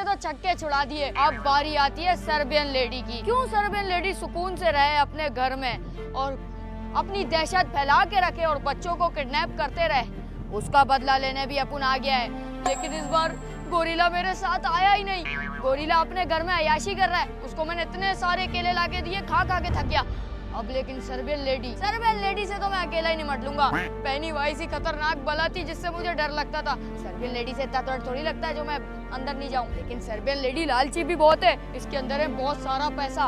तो छक्के छुड़ा दिए। अब बारी आती है सर्बियन लेडी की। क्यों सर्बियन लेडी सुकून से रहे अपने घर में और अपनी दहशत फैला के रखे और बच्चों को किडनैप करते रहे, उसका बदला लेने भी अपन आ गया है। लेकिन इस बार गोरिल्ला मेरे साथ आया ही नहीं। गोरिल्ला अपने घर में अय्याशी कर रहा है। उसको मैंने इतने सारे केले ला के दिए, खा खा के थक गया। अब लेकिन सर्बियन लेडी से तो मैं अकेला ही निपट लूंगा। पेनीवाइज ही खतरनाक बला थी जिससे मुझे डर लगता था। सर्बियन लेडी से इतना डर थोड़ी लगता है जो मैं अंदर नहीं जाऊं। लेकिन सर्बियन लेडी लालची भी बहुत है, इसके अंदर है बहुत सारा पैसा।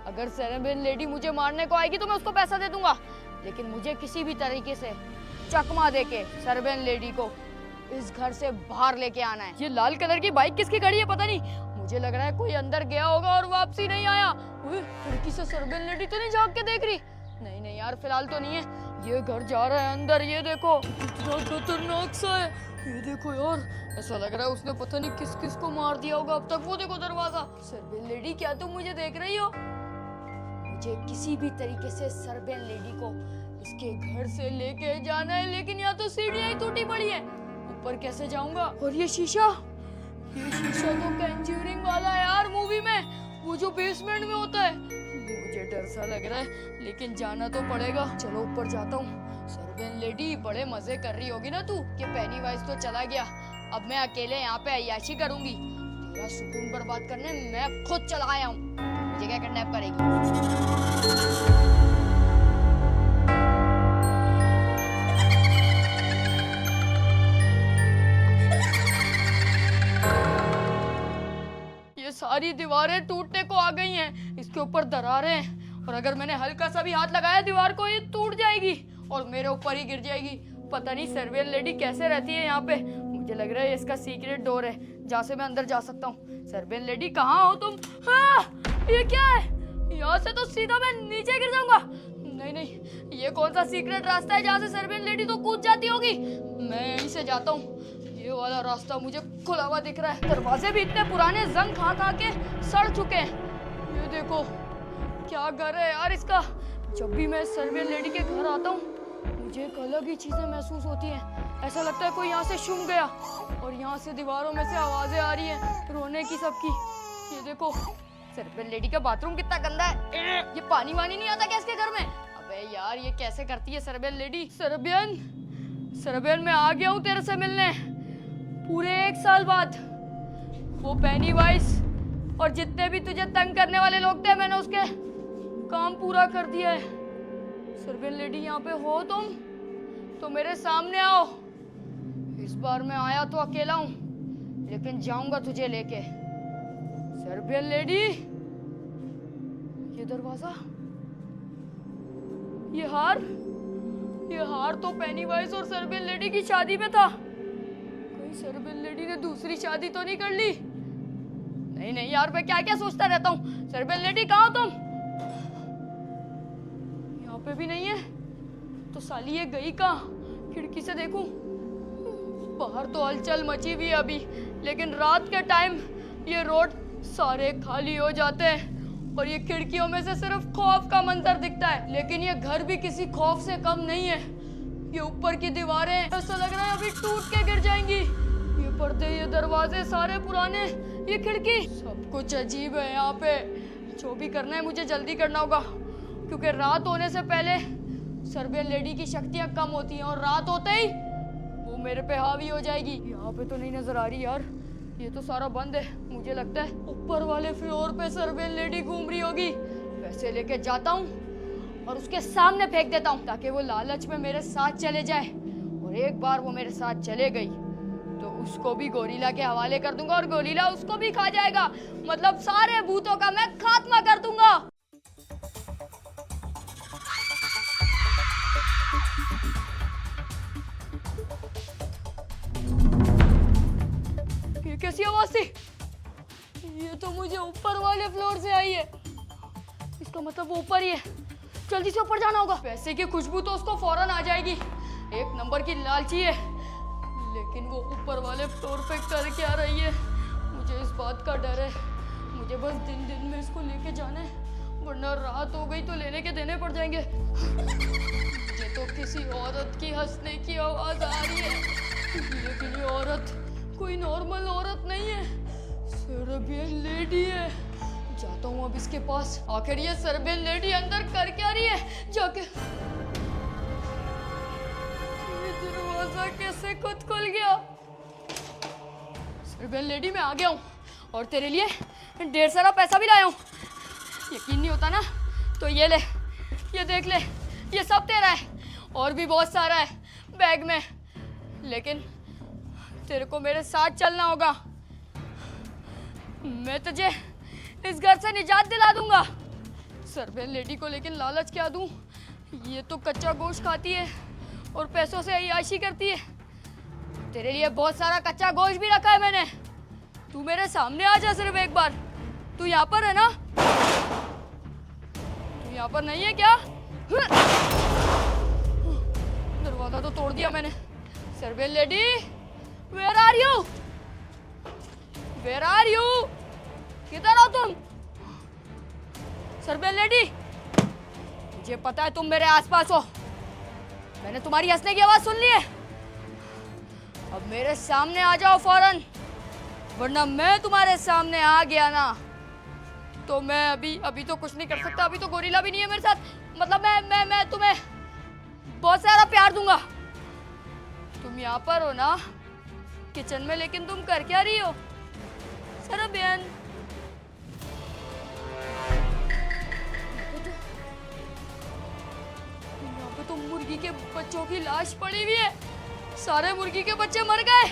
अगर सर्बियन लेडी मुझे मारने को आएगी तो मैं उसको पैसा दे दूंगा, लेकिन मुझे किसी भी तरीके से चकमा देके सर्बियन लेडी को इस घर से बाहर लेके आना है। ये लाल कलर की बाइक किसकी खड़ी है पता नहीं। मुझे लग रहा है कोई अंदर गया होगा और वापसी नहीं आया। खिड़की से सर्बियन लेडी तो नहीं झांक के देख रही। नहीं नहीं यार, फिलहाल तो नहीं है। ये घर जा रहा है अंदर। ये देखो कितना खतरनाक सा है। ये देखो यार, ऐसा लग रहा है उसने पता नहीं किस किस को मार दिया होगा अब तक। वो देखो दरवाजा। सर्बियन लेडी, क्या तुम मुझे देख रही हो? मुझे किसी भी तरीके से सर्बियन लेडी को इसके घर से लेके जाना है। लेकिन यहाँ तो सीढ़ियाँ ही टूटी पड़ी है, ऊपर कैसे जाऊंगा? और ये शीशा तो कंज्यूरिंग वाला है यार, मूवी में वो जो बेसमेंट में होता है। मुझे डर सा लग रहा है, लेकिन जाना तो पड़ेगा। चलो ऊपर जाता हूँ। सर्बियन लेडी, बड़े मजे कर रही होगी ना तू कि पेनीवाइज तो चला गया, अब मैं अकेले यहाँ पे अय्याशी करूंगी। तेरा सुकून बर्बाद करने मैं खुद चला आया हूँ। मुझे क्या किडनैप करेगी? सारी दीवारें टूटने को आ गई हैं। इसके ऊपर दरारें हैं और अगर मैंने हल्का सा भी हाथ लगाया दीवार को, ये टूट जाएगी और मेरे ऊपर ही गिर जाएगी। पता नहीं सर्बियन लेडी कैसे रहती है यहाँ पे। मुझे लग रहा है इसका सीक्रेट डोर है जहाँ से मैं अंदर जा सकता हूँ। सर्बियन लेडी कहाँ हो तुम? हाँ, ये क्या है? यहाँ से तो सीधा मैं नीचे गिर जाऊंगा। नहीं नहीं, ये कौन सा सीक्रेट रास्ता है जहाँ से सर्बियन लेडी तो कूद जाती होगी? मैं यहीं से जाता हूँ। ये वाला रास्ता मुझे खुला हुआ दिख रहा है। दरवाजे भी इतने पुराने जंग खा खा के सड़ चुके हैं। ये देखो क्या घर है यार इसका। जब भी मैं सर्बियन लेडी के घर आता हूँ मुझे एक अलग ही चीजें महसूस होती हैं। ऐसा लगता है कोई यहाँ से शुम गया और यहाँ से दीवारों में से आवाजें आ रही हैं रोने की सबकी। ये देखो सर्बियन लेडी का बाथरूम कितना गंदा है। ये पानी वानी नहीं आता क्या इसके घर में? अबे यार, ये कैसे करती है सर्बियन लेडी? सर्बियन मैं आ गया हूँ तेरे से मिलने पूरे 1 साल बाद। वो पेनीवाइज और जितने भी तुझे तंग करने वाले लोग थे, मैंने उसके काम पूरा कर दिया है। सर्बियन लेडी, यहाँ पे हो तुम तो मेरे सामने आओ। इस बार मैं आया तो अकेला हूँ, लेकिन जाऊंगा तुझे लेके। सर्बियन लेडी, ये दरवाजा, ये हार तो पेनीवाइज और सर्बियन लेडी की शादी में था। सर्बियन लेडी ने दूसरी शादी तो नहीं कर ली? नहीं नहीं यार, मैं क्या क्या सोचता रहता हूँ। सर्बियन लेडी कहाँ हो तुम? यहाँ पे भी नहीं है तो साली ये गई कहाँ? खिड़की से देखूं, बाहर तो हलचल मची हुई है अभी, लेकिन रात के टाइम ये रोड सारे खाली हो जाते हैं और ये खिड़कियों में से सिर्फ खौफ का मंजर दिखता है। लेकिन ये घर भी किसी खौफ से कम नहीं है। ये ऊपर की दीवारें ऐसा लग रहा है अभी टूट के गिर जाएंगी। ये पर्दे, ये दरवाजे सारे पुराने, ये खिड़की, सब कुछ अजीब है यहाँ पे। जो भी करना है मुझे जल्दी करना होगा, क्योंकि रात होने से पहले सर्बियन लेडी की शक्तियाँ कम होती हैं और रात होते ही वो मेरे पे हावी हो जाएगी। यहाँ पे तो नहीं नजर आ रही यार, ये तो सारा बंद है। मुझे लगता है ऊपर वाले फ्लोर पे सर्बियन लेडी घूम रही होगी। वैसे लेके जाता हूँ और उसके सामने फेंक देता हूँ ताकि वो लालच में मेरे साथ चले जाए। और एक बार वो मेरे साथ चले गई तो उसको भी गोरिल्ला के हवाले कर दूंगा और गोरिल्ला उसको भी खा जाएगा। मतलब सारे भूतों का मैं खात्मा कर दूंगा। ये कैसी आवाज थी? ये तो मुझे ऊपर वाले फ्लोर से आई है। इसका मतलब वो ऊपर ही है। जल्दी से ऊपर जाना होगा। पैसे की खुशबू तो उसको फौरन आ जाएगी। एक नंबर की लालची है, लेकिन वो ऊपर वाले फ्लोर पे कर क्या रही है? मुझे इस बात का डर है। मुझे बस दिन में इसको लेके जाना है, वरना रात हो गई तो लेने के देने पड़ जाएंगे। मुझे तो किसी औरत की हंसने की आवाज आ रही है, लेकिन ये औरत कोई नॉर्मल औरत नहीं है। लेडी है, जाता हूँ अब इसके पास। आखिर ये सर्बियन लेडी अंदर कर क्या रही है जाके। ये दरवाजा कैसे खुद खुल गया? सर्बियन लेडी मैं आ गया हूँ और तेरे लिए ढेर सारा पैसा भी लाया हूँ। यकीन नहीं होता ना तो ये ले, ये देख ले, ये सब तेरा है और भी बहुत सारा है बैग में, लेकिन तेरे को मेरे साथ चलना होगा। मैं तुझे इस घर से निजात दिला दूंगा। सर्बियन लेडी को लेकिन लालच क्या दूं? ये तो कच्चा गोश्त खाती है और पैसों से अय्याशी करती है। तेरे लिए बहुत सारा कच्चा गोश्त भी रखा है मैंने। तू मेरे सामने आ जा सिर्फ एक बार। तू यहाँ पर है ना? तू यहाँ पर नहीं है क्या? दरवाजा तो तोड़ दिया मैंने। Serbian lady, where are you? Where are you? किधर हो तुम? सर्बियन लेडी, मुझे पता है तुम मेरे आसपास हो। मैंने तुम्हारी हंसने की आवाज सुन ली है। अब मेरे सामने आ जाओ फौरन, वरना मैं तुम्हारे सामने आ गया ना तो मैं अभी तो कुछ नहीं कर सकता। अभी तो गोरिल्ला भी नहीं है मेरे साथ। मतलब मैं तुम्हें बहुत सारा प्यार दूंगा। तुम यहाँ पर हो ना किचन में, लेकिन तुम कर क्या रही हो सर्बियन? यहाँ पे तो मुर्गी के बच्चों की लाश पड़ी हुई है। सारे मुर्गी के बच्चे मर गए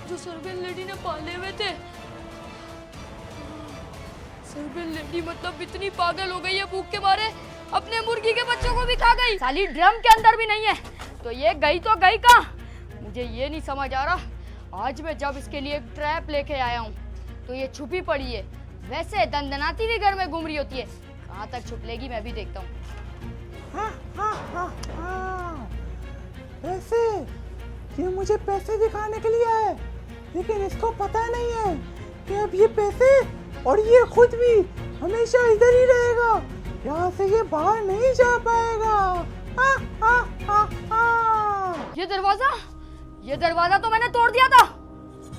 जो सर्बियन लेडी ने पाले हुए थे। सर्बियन लेडी मतलब इतनी पागल हो गई है भूख के मारे, अपने मुर्गी के बच्चों को भी खा गई। साली ड्रम के अंदर भी नहीं है तो ये गई तो गई कहाँ? मुझे ये नहीं समझ आ रहा। आज मैं जब इसके लिए एक ट्रैप लेके आया हूँ तो ये छुपी पड़ी है। वैसे दंदनाती भी घर में घूम रही होती है, कहाँ तक छुप लेगी मैं भी देखता हूँ। पैसे, ये मुझे पैसे दिखाने के लिए आए, लेकिन इसको पता नहीं है कि अब ये पैसे और ये खुद भी हमेशा इधर ही रहेगा। यहाँ से ये बाहर नहीं जा पाएगा। ये दरवाजा तो मैंने तोड़ दिया था।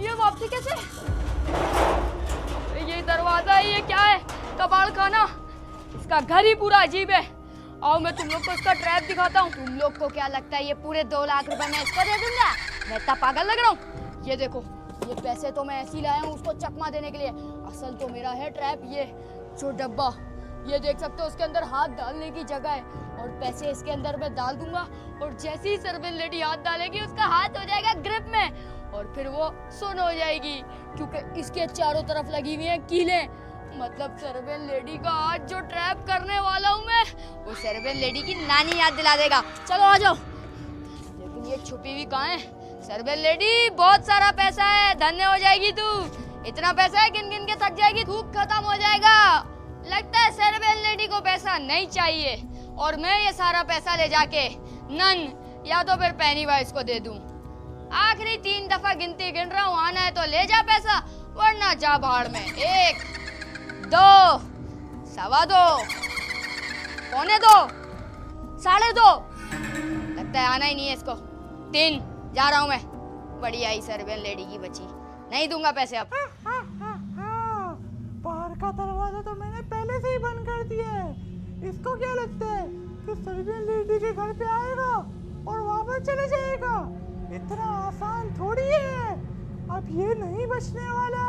ये वापसी कैसे? ये दरवाजा है, ये क्या है? कबाड़ खाना। इसका घर ही पूरा अजीब है। आओ मैं तुम लोग को इसका ट्रैप दिखाता हूँ। तुम लोग को क्या लगता है ये पूरे 2 लाख रुपए मैं इसको दे दूंगा? मैं इतना पागल लग रहा हूँ? ये देखो, ये पैसे तो मैं ऐसे ही लाया हूँ उसको चकमा देने के लिए। असल तो मेरा है ट्रैप। ये जो डब्बा, ये देख सकते हो, उसके अंदर हाथ डालने की जगह है और पैसे इसके अंदर मैं डाल दूंगा और जैसे ही सर्बियन लेडी हाथ डालेगी उसका हाथ हो जाएगा ग्रिप में और फिर वो सुन हो जाएगी, क्योंकि इसके चारों तरफ लगी हुई है कीलें। मतलब सर्बियन लेडी का आज जो ट्रैप करने वाला हूँ मैं, वो सर्बियन लेडी की नानी याद दिला देगा। चलो आ जाओ। लेकिन ये छुपी हुई कहाँ है? सर्बियन लेडी, बहुत सारा पैसा है, धन्य हो जाएगी तू। इतना पैसा है गिन गिन के थक जाएगी, धूप खत्म हो जाएगा। लगता है सर्बियन लेडी को पैसा नहीं चाहिए और मैं ये सारा पैसा ले जाके नन या तो फिर पेनीवाइज को दे दूं। आखिरी 3 दफा गिनती गिन रहा हूँ, आना है तो ले जा पैसा, वरना जा भाड़ में। 1, 2, 2.25, 2.25, 2.5। लगता है आना ही नहीं है इसको। 3, जा रहा हूँ मैं। बड़ी आई सर्बियन लेडी की बच्ची, नहीं दूंगा पैसे अब। बाहर का दरवाजा तो मैंने पहले से ही बंद कर दिया है। इसको क्या लगता है कि सर्बियन लेडी के घर पे आएगा और वापस चले जाएगा? इतना आसान थोड़ी है। अब ये नहीं बचने वाला।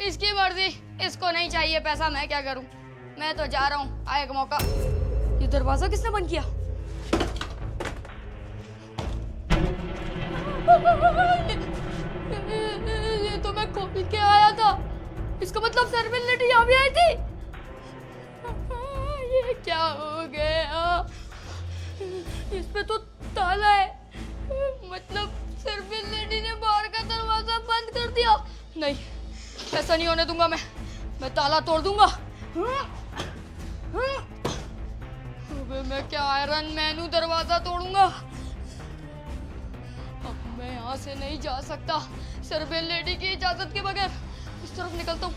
इसकी मर्जी, इसको नहीं चाहिए पैसा, मैं क्या करूं? मैं तो जा रहा हूं, आएगा मौका। ये दरवाजा किसने बंद किया? ये तो मैं खोल के आया था। इसका मतलब सर्बियन लेडी यहाँ भी आई थी। ये क्या हो गया? इस पे तो ताला है। मतलब सर्बियन लेडी ने बाहर का दरवाजा बंद कर दिया। नहीं, ऐसा नहीं होने दूंगा मैं ताला तोड़ दूंगा। अबे मैं क्या आयरन मैन हूँ, दरवाजा तोड़ूंगा? अब मैं यहाँ से नहीं जा सकता सर्बियन लेडी की इजाजत के बगैर। इस तरफ निकलता हूँ।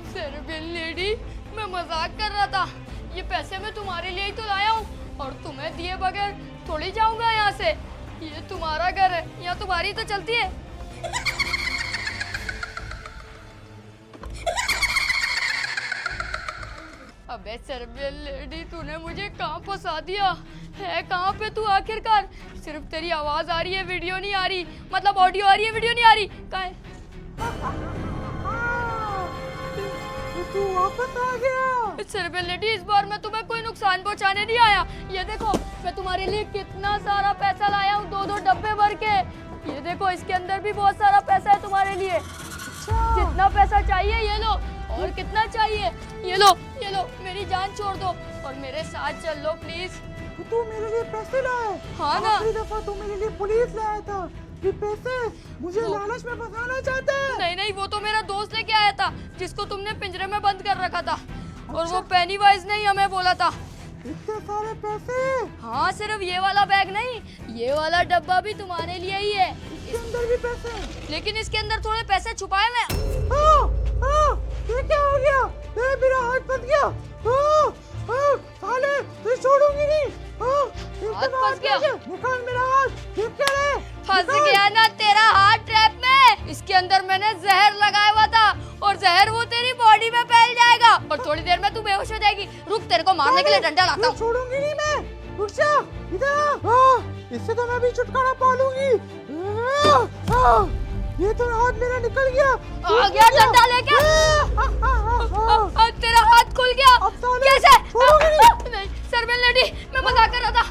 सर्बियन लेडी, मैं मजाक कर रहा था। ये पैसे मैं तुम्हारे लिए ही तो लाया हूँ और तुम्हें दिए बगैर थोड़ी जाऊंगा यहाँ से। ये तुम्हारा घर है, यहाँ तुम्हारी तो चलती है। अबे सर्बियन लेडी, तूने मुझे कहाँ फंसा दिया है? कहाँ पे तू आखिरकार? सिर्फ तेरी आवाज आ रही है, वीडियो नहीं आ रही, मतलब ऑडियो आ रही है, वीडियो नहीं आ रही। कहाँ है? तू वापस आ गया। सर्बियन लेडी, इस बार मैं तुम्हें कोई नुकसान पहुंचाने नहीं आया। ये देखो, मैं तुम्हारे लिए कितना सारा पैसा लाया हूँ, 2-2 डब्बे भर के। ये देखो, इसके अंदर भी बहुत सारा पैसा है तुम्हारे लिए। जितना पैसा चाहिए ये लो, और कितना चाहिए ये लो, ये लो। मेरी जान छोड़ दो और मेरे साथ चल लो प्लीज। तू मेरे लिए पैसे लाए? हाँ ना। आखिरी दफा तू मेरे लिए पुलिस लाया था। ये पैसे मुझे लालच में फंसाना चाहते हैं। नहीं नहीं, वो तो मेरा दोस्त लेके आया था, जिसको तुमने पिंजरे में बंद कर रखा था। और वो पेनीवाइज नहीं हमें बोला था। इतने सारे पैसे? हाँ, सिर्फ ये वाला बैग नहीं, ये वाला डब्बा भी तुम्हारे लिए ही है। इसके अंदर भी पैसे? लेकिन इसके अंदर थोड़े पैसे छुपाए मैं। ये क्या हो गया? मेरा हाथ फंस गया। साले, तुझे छोड़ूंगी नहीं। हाथ फंस गया? निकाल मेरा हाथ। ये क्या है? फंस गया ना तेरा हाथ ट्रैप में। इसके अंदर मैंने जहर लगाया हुआ था, और जहर वो तेरी बॉडी में फैल जाएगा और थोड़ी देर में तू बेहोश हो जाएगी। रुक, तेरे को मारने के लिए डंडा लाता हूँ। छोड़ूंगी नहीं मैं। रुक जा, इधर। इससे तो मैं भी छुटकारा पा लूंगी। ये तो हाथ मेरा निकल गया। आ गया डंडा लेके। तेरा हाथ खुल गया। कैसे? नहीं सर्बियन लेडी, मैं मजाक कर रहा था।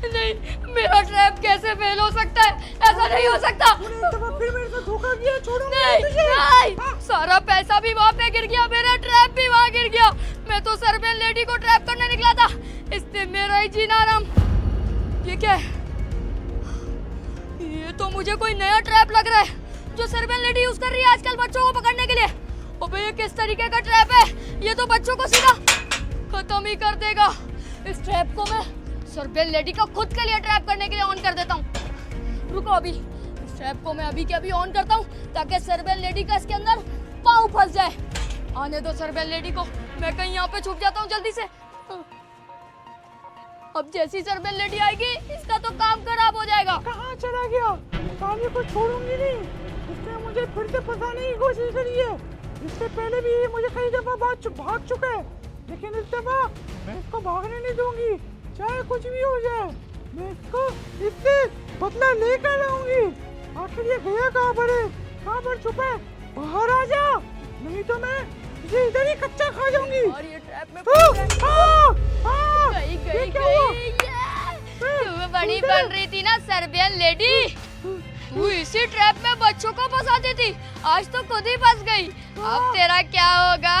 नहीं, मेरा ट्रैप कैसे फेल हो सकता है? ऐसा नहीं हो सकता। फिर मेरे से धोखा किया। छोड़ूंगी नहीं, सारा पैसा भी वहाँ पे गिर गया, मेरा ट्रैप भी वहाँ गिर गया। मैं तो सर्बियन लेडी को ट्रैप करने निकला था, इससे मेरा ही जीना आराम। ये क्या है? ये तो मुझे कोई नया ट्रैप लग रहा है जो सर्बियन लेडी यूज कर रही है आजकल बच्चों को पकड़ने के लिए। अबे ये किस तरीके का ट्रैप है? ये तो बच्चों को सीधा खत्म ही कर देगा। इस ट्रैप को मैं सर्बियन लेडी का खुद के लिए ट्रैप करने के लिए ऑन कर देता हूँ। रुको, अभी इस ट्रैप को मैं अभी के अभी ऑन करता हूँ ताकि सर्बियन लेडी का इसके अंदर पाँव फंस जाए। आने दो सर्बियन लेडी को, मैं कहीं यहाँ पे छुप जाता हूँ जल्दी से। अब जैसी सर्बियन लेडी आएगी, इसका तो काम खराब हो जाएगा। कहाँ चला गया? साले को छोड़ूंगी नहीं। इसने मुझे फिर से फंसाने की कोशिश करी है। इससे पहले भी ये मुझे कई दफा भाग चुका है, लेकिन इस दफा मैं इसको भागने नहीं दूंगी, चाहे कुछ भी हो जाए। मैं इससे बदला लेकर आऊंगी। आखिर ये गया कहाँ पर है? कहाँ पर छुपा है? बाहर आ जा, नहीं तो मैं इसे इधर ही कच्चा खा जाऊंगी। और ये ट्रैप में गई। तू बड़ी बन रही थी ना सर्बियन लेडी, तू इसी ट्रैप में बच्चों को फंसाती थी, आज तो खुद ही फंस गई। अब तेरा क्या होगा?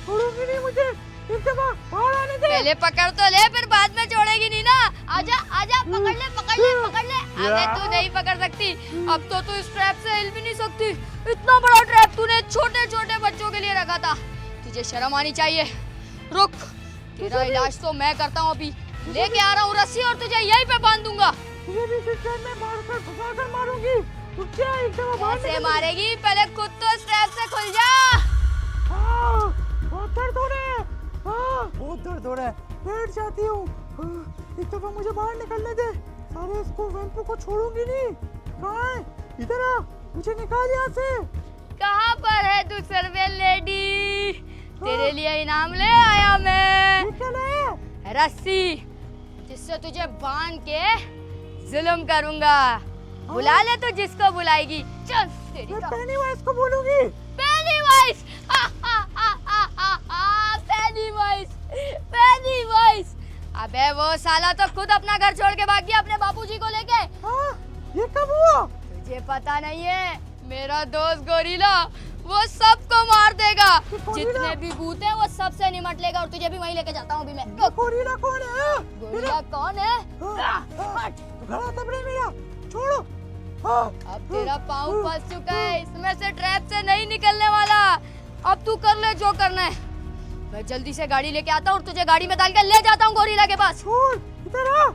छोड़ूंगी नहीं मुझे। बाहर आने दे। पहले पकड़ तो ले, फिर बाद में छोड़ेगी नहीं ना। आजा आजा, पकड़ ले पकड़ ले पकड़ ले। अबे तू नहीं पकड़ सकती, अब तो तू इस ट्रैप से हिल भी नहीं सकती। इतना बड़ा ट्रैप तूने छोटे छोटे बच्चों के लिए रखा था, तुझे शर्म आनी चाहिए। रुक, तेरा इलाज तो मैं करता हूँ। अभी लेके आ रहा हूँ रस्सी और तुझे यहीं पे बांध दूंगा। तुझे भी इस ट्रैप में मारकर घुमाकर मारूंगी। तू क्या एकदम बाहर कैसे मारेगी? पहले खुद तो इस ट्रैप से खुल जा। बहुत दर्द हो रहा है। बहुत दर्द हो रहा है। बैठ जाती हूँ। एक दफा मुझे बाहर निकलने दे। सारे इसको वैम्पो को छोड़ूंगी नहीं। कहाँ है? इधर आ, मुझे निकाल यहाँ से। कहाँ पर है तू सर्बियन लेडी? तेरे लिए इनाम ले आया मैं। क्या लाया? रस्सी, जिससे तुझे बांध के जुल्म करूंगा। बुला ले तो जिसको बुलाएगी। चल तेरी मैं पेनीवाइज को बोलूंगी। Penny-wise, penny-wise, penny-wise. अबे वो साला तो खुद अपना घर छोड़ के भाग गया अपने बापूजी को लेके। ये कब हुआ? तुझे पता नहीं है? मेरा दोस्त गोरिल्ला वो सबको मार देगा। जितने भी भूत हैं वो सबसे निमट लेगा, और तुझे भी वहीं लेके जाता हूँ अभी मैं। गोरिल्ला कौन है? गोरिल्ला कौन है? गला दब रहा है मेरा, छोड़ो। अब तेरा पाँव फंस चुका है, इसमें से ट्रैप से नहीं निकलने वाला। अब तू कर ले जो करना है। मैं जल्दी से गाड़ी लेके आता हूँ और तुझे गाड़ी में डाल के ले जाता हूँ गोरिल्ला के पास।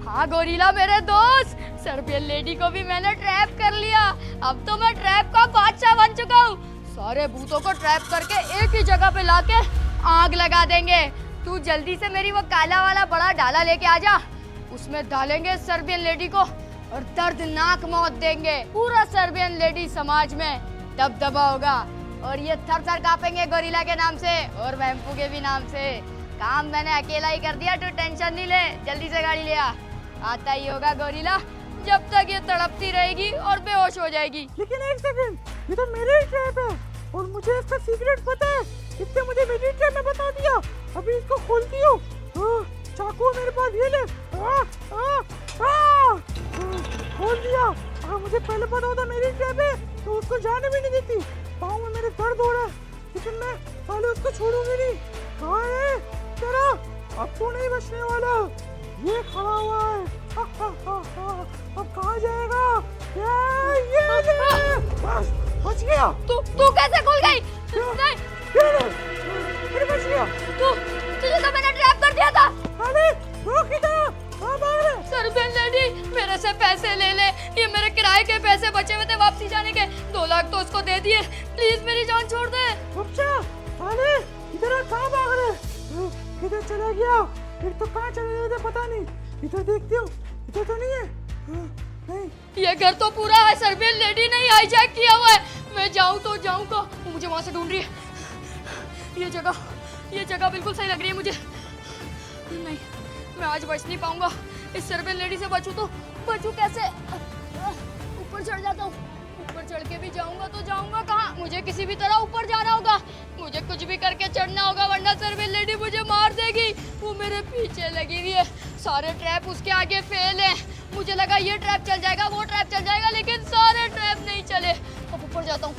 हाँ गोरिल्ला मेरे दोस्त, सर्बियन लेडी को भी मैंने ट्रैप कर लिया। अब तो मैं ट्रैप का बादशाह बन चुका हूँ। सारे भूतों को ट्रैप करके एक ही जगह पे लाके आग लगा देंगे। तू जल्दी से मेरी वो काला वाला बड़ा डाला लेके आ जा, उसमें डालेंगे सर्बियन लेडी को और दर्दनाक मौत देंगे। पूरा सर्बियन लेडी समाज में दबदबा होगा और ये थर थर कांपेंगे गोरिल्ला के नाम से और वैम्पू के भी नाम से। काम मैंने अकेला ही कर दिया, तू टेंशन नहीं ले, जल्दी से गाड़ी ले आ। आता ही होगा गोरिल्ला जब तक ये तड़पती रहेगी और बेहोश हो जाएगी। लेकिन एक सेकंड, ये तो मेरे ही ट्रैप है और मुझे इसका सीक्रेट पता है। इसने मुझे मेरी ट्रैप में बता दिया। अभी इसको खोलती हूँ। चाकू मेरे पास, ये ले। खोल दिया। अगर मुझे पहले पता होता मेरी ट्रैप है तो उसको जाने भी नहीं देती। पाँव में मेरे दर्द हो रहा है, लेकिन मैं पहले उसको छोड़ूंगी नहीं। कहाँ है तेरा? अब तो नहीं बचने वाला। ये खड़ा हुआ है। अब कहाँ जाएगा? ये ले। बस बच गया। तू कैसे खुल गई? नहीं, फिर बच गया। तुझे तो मैंने ट्रैप कर दिया था। अरे रोक इधर। हाँ बाहर है। सर्बियन लेडी मेरे से पैसे ले ले, ये मेरे किराए के पैसे बचे हुए थे वापसी जाने के, 2 लाख तो उसको दे दिए। प्लीज मेरी जान छोड़ दे। अच्छा, अरे इधर आ, कहाँ भाग रहे? किधर चला गया? एक तो कहाँ चले गए थे पता नहीं। इधर देखती हूँ, इधर तो नहीं है। नहीं, ये घर तो पूरा है, सर्बियन लेडी ने हाईजैक किया हुआ है। मैं जाऊँ तो जाऊँ का, वो मुझे वहाँ से ढूंढ रही है। ये जगह बिल्कुल सही लग रही है मुझे। नहीं, मैं आज बच नहीं पाऊंगा। इस सर्बियन लेडी से बचूं कैसे? ऊपर चढ़ जाता हूँ। ऊपर चढ़ के भी जाऊंगा तो जाऊंगा कहाँ? मुझे किसी भी तरह ऊपर जाना होगा। मुझे कुछ भी करके चढ़ना होगा वरना सर्बियन लेडी मुझे मार देगी। वो मेरे पीछे लगी हुई है, सारे ट्रैप उसके आगे फेल है। मुझे लगा ये ट्रैप चल जाएगा, वो ट्रैप चल जाएगा, लेकिन सारे ट्रैप नहीं चले। अब ऊपर जाता हूँ।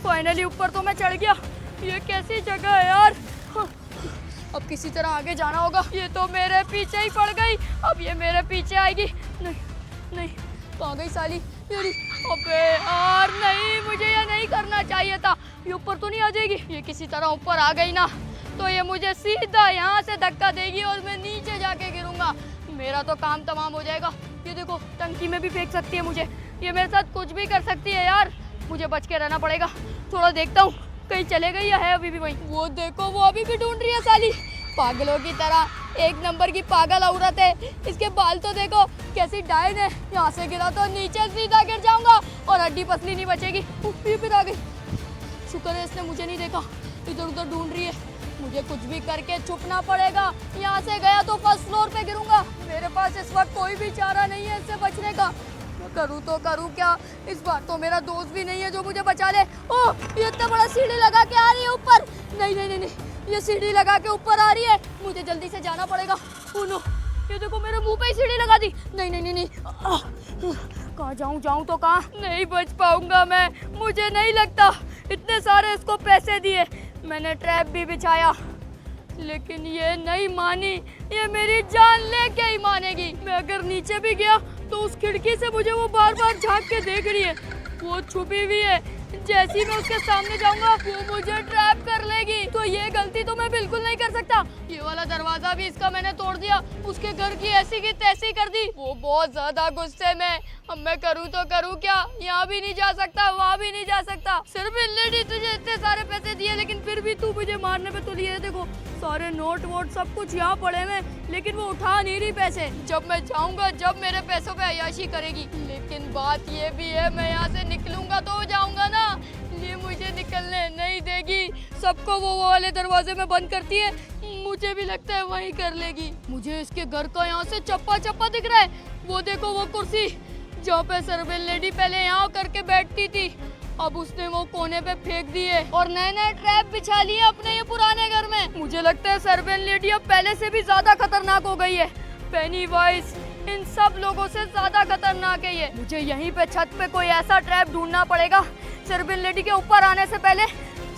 फाइनली ऊपर तो मैं चढ़ गया। ये कैसी जगह है यार? अब किसी तरह आगे जाना होगा। ये तो मेरे पीछे ही पड़ गई, अब ये मेरे पीछे आएगी। नहीं, कहाँ गई साली मेरी? अबे यार नहीं, मुझे ये नहीं करना चाहिए था। ये ऊपर तो नहीं आ जाएगी? ये किसी तरह ऊपर आ गई ना तो ये मुझे सीधा यहाँ से धक्का देगी और मैं नीचे जाके गिरूंगा। मेरा तो काम तमाम हो जाएगा। ये देखो, टंकी में भी फेंक सकती है मुझे। ये मेरे साथ कुछ भी कर सकती है यार। मुझे बच के रहना पड़ेगा। थोड़ा देखता हूँ कहीं चले गई या है अभी भी वहीं। वो देखो, वो अभी भी ढूंढ रही है साली, पागलों की तरह। एक नंबर की पागल औरत है। इसके बाल तो देखो कैसी डाइन है। यहाँ से गिरा तो नीचे सीधा गिर जाऊंगा और हड्डी पसली नहीं बचेगी। ये फिर आ गई। शुक्र है इसने मुझे नहीं देखा, इधर उधर ढूंढ रही है। मुझे कुछ भी करके छुपना पड़ेगा। यहाँ से गया तो फर्स्ट फ्लोर पे गिरूंगा। मेरे पास इस वक्त कोई भी चारा नहीं है इससे बचने का। करूँ तो करूँ क्या? इस बार तो मेरा दोस्त भी नहीं है जो मुझे बचा ले। ओह, ये इतना बड़ा सीढ़ी लगा के आ रही है ऊपर। नहीं, ये सीढ़ी लगा के ऊपर आ रही है। मुझे जल्दी से जाना पड़ेगा। ओह नो, ये देखो मेरे मुंह पे ही सीढ़ी लगा दी। नहीं, कहाँ जाऊँ तो कहाँ? नहीं बच पाऊंगा मैं, मुझे नहीं लगता। इतने सारे इसको पैसे दिए, मैंने ट्रैप भी बिछाया, लेकिन ये नहीं मानी। ये मेरी जान लेके ही मानेगी। मैं अगर नीचे भी गया तो उस खिड़की से मुझे वो बार बार झांक के देख रही है। वो छुपी हुई है, जैसी मैं उसके सामने जाऊंगा वो मुझे ट्रैप कर लेगी। तो ये गलती तो मैं बिल्कुल नहीं कर सकता। ये वाला दरवाजा भी इसका मैंने तोड़ दिया, उसके घर की ऐसी की तैसी कर दी। वो बहुत ज्यादा गुस्से में। अब मैं करूँ तो करूँ क्या? यहाँ भी नहीं जा सकता, वहाँ भी नहीं जा सकता। सिर्फ लेडी तुझे इतने सारे पैसे दिए, लेकिन फिर भी तू मुझे मारने पे तुली है। देखो सारे नोट वोट सब कुछ यहाँ पड़े हैं, लेकिन वो उठा नहीं रही पैसे। जब मैं जाऊंगा, जब मेरे पैसों पे अय्याशी करेगी। लेकिन बात ये भी है, मैं यहाँ से निकलूंगा तो जाऊंगा ना, ये मुझे निकलने नहीं देगी। सबको वो वाले दरवाजे में बंद करती है, मुझे भी लगता है वही कर लेगी। मुझे इसके घर का यहाँ से चप्पा चप्पा दिख रहा है। वो देखो वो कुर्सी जहाँ पे सर्बियन लेडी पहले यहाँ करके बैठती थी, अब उसने वो कोने पे फेंक दिए और नए ट्रैप बिछा लिए अपने ये पुराने घर में। मुझे लगता है सर्बियन लेडी अब पहले से भी ज्यादा खतरनाक हो गई है। पेनीवाइज इन सब लोगों से ज्यादा खतरनाक है ये। मुझे यहीं पे छत पे कोई ऐसा ट्रैप ढूंढना पड़ेगा सर्बियन लेडी के ऊपर आने से पहले,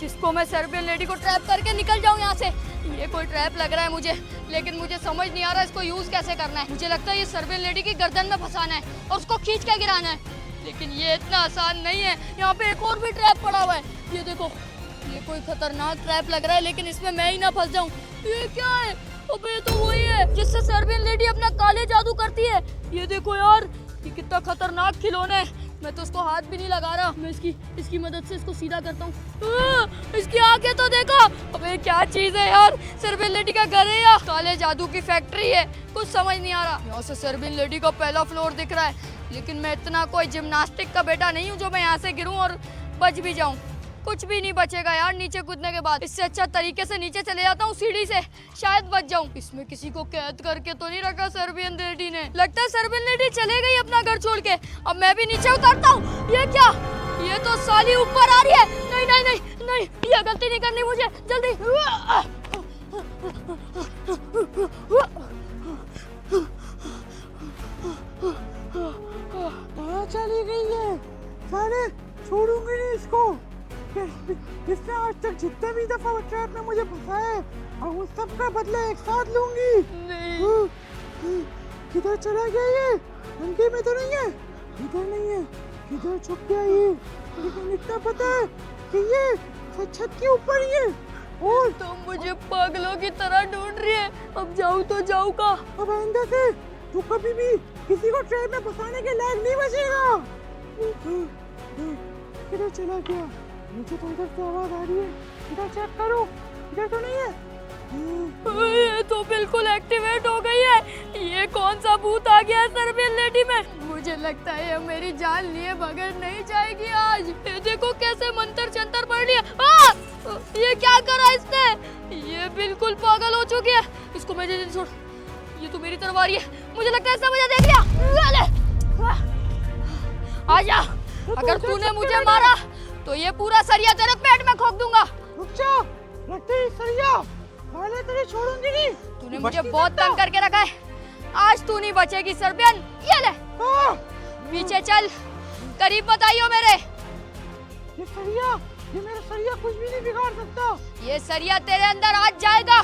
जिसको मैं सर्बियन लेडी को ट्रैप करके निकल जाऊं यहाँ से। ये कोई ट्रैप लग रहा है मुझे, लेकिन मुझे समझ नहीं आ रहा इसको यूज कैसे करना है। मुझे लगता है ये सर्बियन लेडी की गर्दन में फंसाना है और उसको खींच के गिराना है, लेकिन ये इतना आसान नहीं है। यहाँ पे एक और भी ट्रैप पड़ा हुआ है। ये देखो, ये कोई खतरनाक ट्रैप लग रहा है, लेकिन इसमें मैं ही ना फंस जाऊं। ये क्या है? अबे ये तो वही है जिससे सर्बियन लेडी अपना काले जादू करती है। ये देखो यार, ये कितना खतरनाक खिलौना है। मैं तो उसको हाथ भी नहीं लगा रहा। मैं इसकी मदद से इसको सीधा करता हूँ। इसकी आंखें तो देखो। अबे क्या चीज है यार, सर्बियन लेडी का घर है या काले जादू की फैक्ट्री है, कुछ समझ नहीं आ रहा। यहाँ से सर्बियन लेडी का पहला फ्लोर दिख रहा है, लेकिन मैं इतना कोई जिम्नास्टिक का बेटा नहीं हूँ जो मैं यहाँ से गिरूँ और बच भी जाऊँ। कुछ भी नहीं बचेगा यार नीचे कूदने के बाद। इससे अच्छा तरीके से नीचे चले जाता हूँ सीढ़ी से, शायद बच जाऊँ। इसमें किसी को कैद करके तो नहीं रखा सर्बियन लेडी ने। लगता है सर्बियन लेडी चले गई अपना घर छोड़ के। अब मैं भी नीचे उतरता हूँ। ये क्या, ये तो साली ऊपर आ रही है। नहीं नहीं नहीं नहीं, ये गलती नहीं करनी मुझे, जल्दी। कहाँ चली गई है? साले छोड़ूंगी नहीं इसको। इसने आज तक जितने भी दफा ट्रैप में मुझे फंसाया और उन सब का बदला एक साथ लूंगी। नहीं। किधर चला गया ये? अंके में तो नहीं है, इधर नहीं है, किधर छुप गया ये? लेकिन इतना पता है कि ये छत के ऊपर ही है। और तो मुझे पागलों की तरह ढूंढ रही है। अब जाऊँ तो जाऊँ का? अब आइंदा से तू कभी भी किसी को ट्रैप में फंसाने के लायक नहीं बचेगा। किधर चला गया? मुझे तो इधर से आवाज आ रही है, इधर चेक करो, इधर तो नहीं है। ये तो बिल्कुल एक्टिवेट हो गई है। ये कौन सा भूत आ गया है सर्बियन लेडी में? मुझे लगता है ये मेरी जान लिए बगैर नहीं जाएगी आज। ये देखो कैसे मंतर चंतर पड़ रही है। ये क्या करा इसने? ये बिल्कुल पागल हो चुकी है। इसको मैं जल्दी छोड़, ये तो मेरी तरफ आ रही है। मुझे लगता है इसने मुझे देख लिया। आजा, अगर तूने मुझे मारा तो ये पूरा सरिया तेरे पेट में खोक दूंगा। रुक जा, रखते ही सरिया, पहले तेरे छोड़ूंगी नहीं। तूने मुझे बहुत तंग करके रखा है, आज तू नहीं बचेगी सर्बियन। ये ले, पीछे चल, करीब मत आइयो मेरे। ये सरिया, ये मेरा सरिया कुछ भी नहीं बिगाड़ सकता। ये सरिया तेरे अंदर आज जाएगा,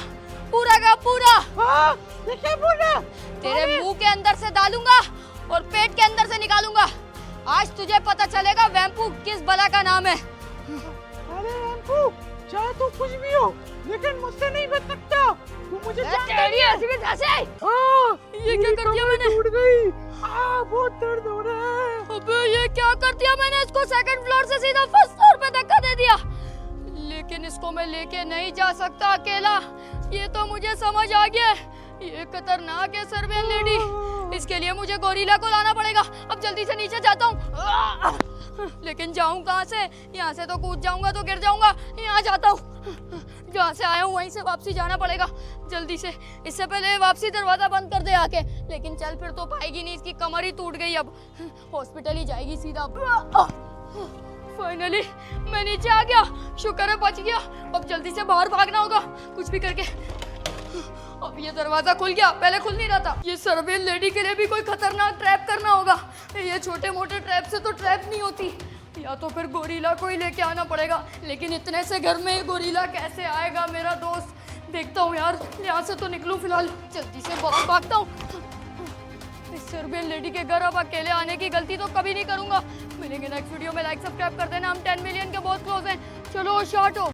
पूरा का पूरा। ये क्या बोल रहा है? तेरे मुंह के अंदर से डालूंगा और पेट के अंदर से निकालूंगा। आज तुझे पता चलेगा वैम्पू किस बला का नाम है। अरे वैम्पू, चाहे तू कुछ भी हो, लेकिन मुझसे नहीं बच सकता। तू मुझे ये क्या कर दिया मैंने? टूट गई। बहुत दर्द हो रहा है। अबे ये क्या कर दिया मैंने? इसको सेकंड फ्लोर से सीधा फर्स्ट फ्लोर पे धक्का दे दिया। लेकिन इसको मैं लेके नहीं जा सकता अकेला, ये तो मुझे समझ आ गया। ये खतरनाक है सर्बियन लेडी, इसके लिए मुझे गोरिल्ला को लाना पड़ेगा। अब जल्दी से नीचे जाता हूँ, लेकिन जाऊँ कहाँ से? यहाँ से तो कूद जाऊंगा तो गिर जाऊंगा। यहाँ जाता हूँ, जहाँ से आया हूँ वहीं से वापसी जाना पड़ेगा जल्दी से। इससे पहले वापसी दरवाजा बंद कर दे आके, लेकिन चल फिर तो पाएगी नहीं, इसकी कमर ही टूट गई। अब हॉस्पिटल ही जाएगी सीधा। फाइनली मैं नीचे आ गया, शुक्र है बच गया। अब जल्दी से बाहर भागना होगा कुछ भी करके। अब ये दरवाजा खुल गया, पहले खुल नहीं रहा था। ये सर्बियन लेडी के लिए भी कोई खतरनाक ट्रैप करना होगा। ये छोटे मोटे ट्रैप से तो ट्रैप नहीं होती, या तो फिर गोरिल्ला को ही लेके आना पड़ेगा। लेकिन इतने से घर में गोरिल्ला कैसे आएगा मेरा दोस्त? देखता हूँ यार, यहाँ से तो निकलूँ फिलहाल, जल्दी से बाहर भागता हूँ। इस सर्बियन लेडी के घर अब अकेले आने की गलती तो कभी नहीं करूँगा। मिलेंगे नेक्स्ट वीडियो में। लाइक सब्सक्राइब कर देना, हम 10 मिलियन के बहुत क्लोज हैं। चलो शार्ट हो।